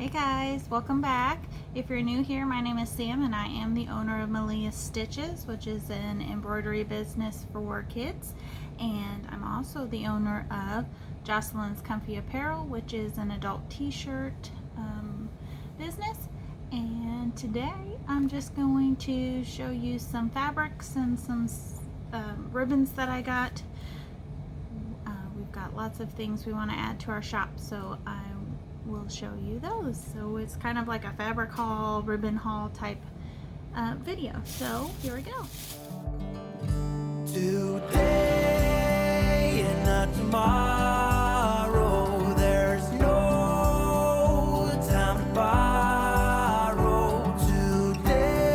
Hey guys, welcome back. If you're new here, my name is Sam and I am the owner of Malia Stitches, which is an embroidery business for kids. And I'm also the owner of Jocelyn's Comfy Apparel, which is an adult t-shirt business. And today I'm just going to show you some fabrics and some ribbons that I got. We've got lots of things we want to add to our shop, so I will show you those. So it's kind of like a fabric haul, ribbon haul type video. So here we go. Today and not tomorrow, there's no time to borrow. Today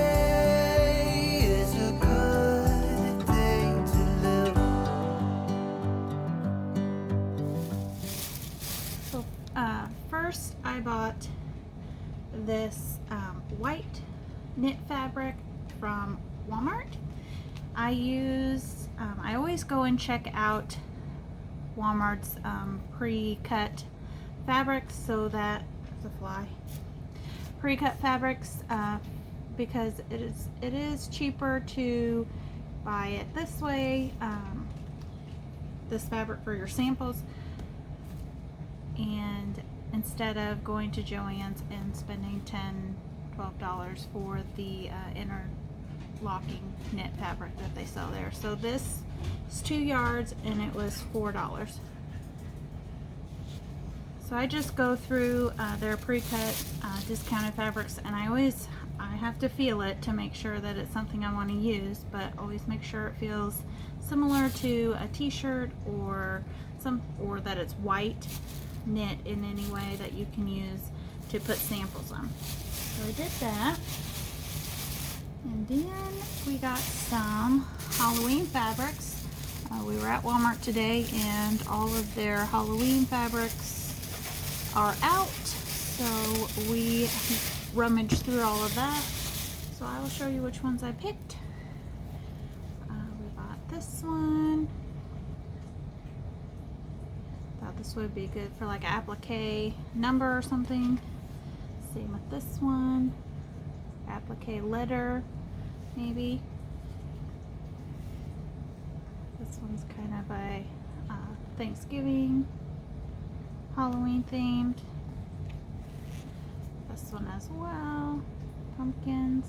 is a good day to live. So first I bought this white knit fabric from Walmart. I always go and check out Walmart's pre-cut fabrics, so that there's a fly. Pre-cut fabrics because it is cheaper to buy it this way, this fabric for your samples, and instead of going to Joann's and spending $10–12 for the interlocking knit fabric that they sell there. So this is 2 yards and it was $4. So I just go through their pre-cut discounted fabrics, and I have to feel it to make sure that it's something I want to use, but always make sure it feels similar to a t-shirt or that it's white knit in any way that you can use to put samples on. So I did that. And then we got some Halloween fabrics. We were at Walmart today and all of their Halloween fabrics are out. So we rummaged through all of that. So I will show you which ones I picked. We bought this one. Thought this would be good for like an applique number or something. Same with this one. Applique letter, maybe. This one's kind of a Thanksgiving, Halloween themed. This one as well. Pumpkins,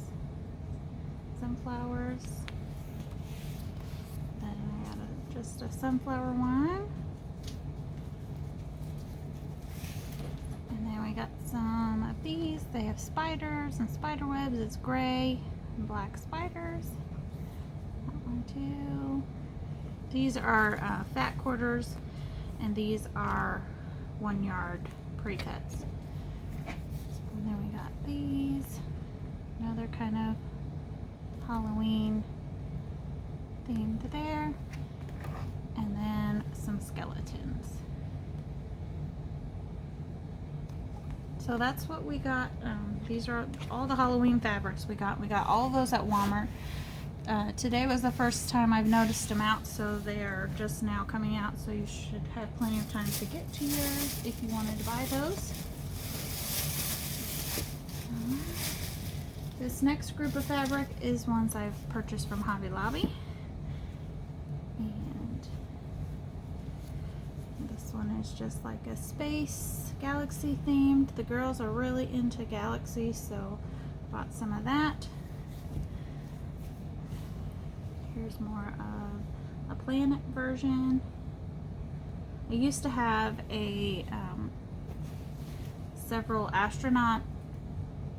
sunflowers. Then I got just a sunflower one. And then we got some of these. They have spiders and spider webs. It's gray and black spiders. That one too. These are fat quarters, and these are 1 yard pre-cuts. And then we got these. Another kind of Halloween themed there. And then some skeletons. So that's what we got. These are all the Halloween fabrics we got. We got all of those at Walmart. Today was the first time I've noticed them out, so they are just now coming out. So you should have plenty of time to get to yours if you wanted to buy those. This next group of fabric is ones I've purchased from Hobby Lobby. And this one is just like a space galaxy themed. The girls are really into galaxy, so bought some of that. Here's more of a planet version. I used to have a several astronaut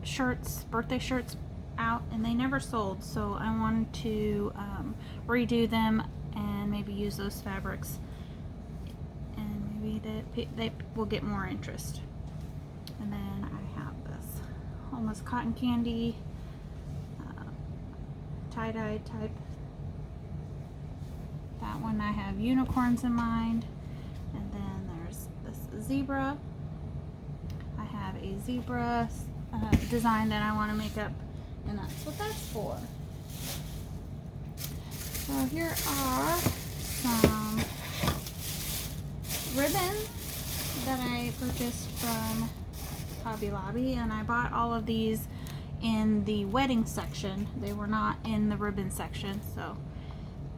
shirts, birthday shirts out, and they never sold, so I wanted to redo them and maybe use those fabrics, and maybe they will get more interest. And then I have this almost cotton candy tie-dye type. That one I have unicorns in mind. And then there's this zebra. I have a zebra design that I want to make up, and that's what that's for. So here are some ribbons that I purchased from Hobby Lobby, and I bought all of these in the wedding section. They were not in the ribbon section. So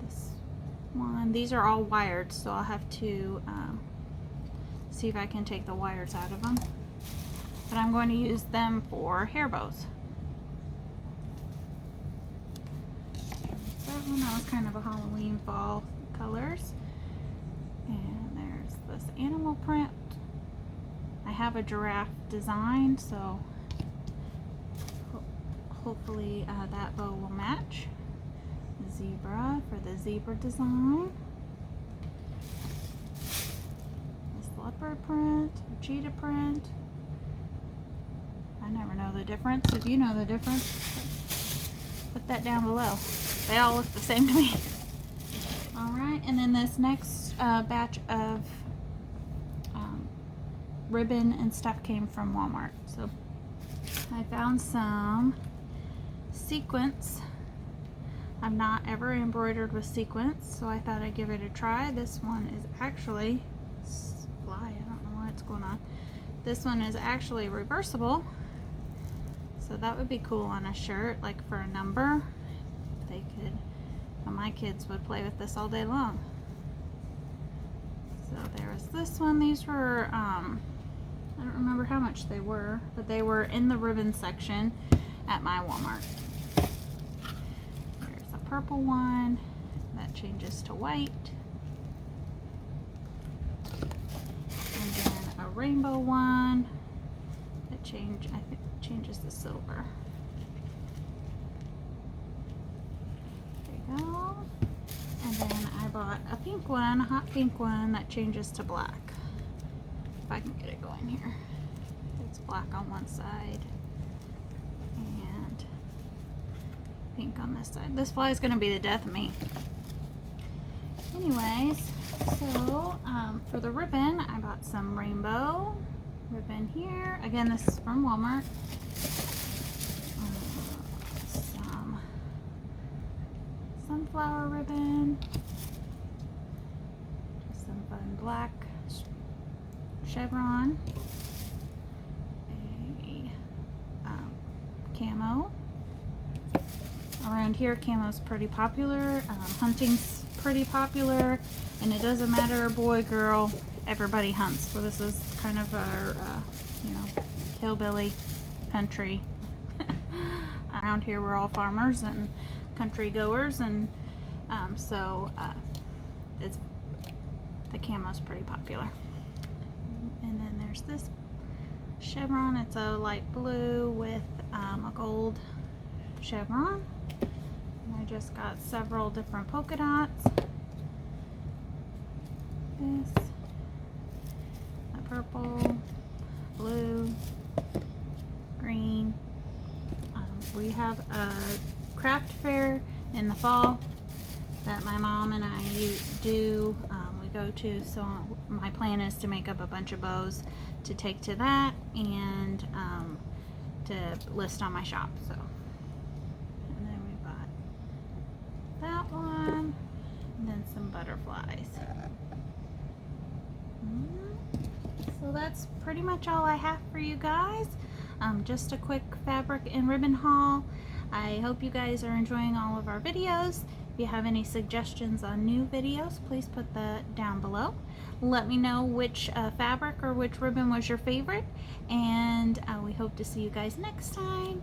this one, these are all wired, so I'll have to see if I can take the wires out of them. But I'm going to use them for hair bows. That one, that was kind of a Halloween fall colors. And there's this animal print. I have a giraffe design, so hopefully that bow will match. Zebra for the zebra design. This leopard print, or cheetah print. I never know the difference. If you know the difference, put that down below. They all look the same to me. Alright, and then this next batch of ribbon and stuff came from Walmart. So I found some sequins. I've not ever embroidered with sequins, so I thought I'd give it a try. This one is actually fly. I don't know what's going on. This one is actually reversible, so that would be cool on a shirt, like for a number. They could, well, my kids would play with this all day long. So there was this one. These were I don't remember how much they were, but they were in the ribbon section at my Walmart. There's a purple one that changes to white, and then a rainbow one that changes to silver. There you go. And then I bought a pink one, a hot pink one that changes to black. If I can get it going here. It's black on one side and pink on this side. This fly is going to be the death of me. Anyways, so for the ribbon, I bought some rainbow ribbon here. Again, this is from Walmart. Some sunflower ribbon. Some fun black chevron, a camo. Around here, camo's pretty popular. Hunting's pretty popular, and it doesn't matter, boy, girl, everybody hunts. So this is kind of our, hillbilly country. Around here, we're all farmers and country goers, and the camo's pretty popular. And then there's this chevron. It's a light blue with a gold chevron. And I just got several different polka dots. This, a purple, blue, green. We have a craft fair in the fall that my mom and I do. We go to, so my plan is to make up a bunch of bows to take to that and to list on my shop. So, and then we bought that one, and then some butterflies. So that's pretty much all I have for you guys. Just a quick fabric and ribbon haul. I hope you guys are enjoying all of our videos. If you have any suggestions on new videos, please put that down below. Let me know which fabric or which ribbon was your favorite, and we hope to see you guys next time.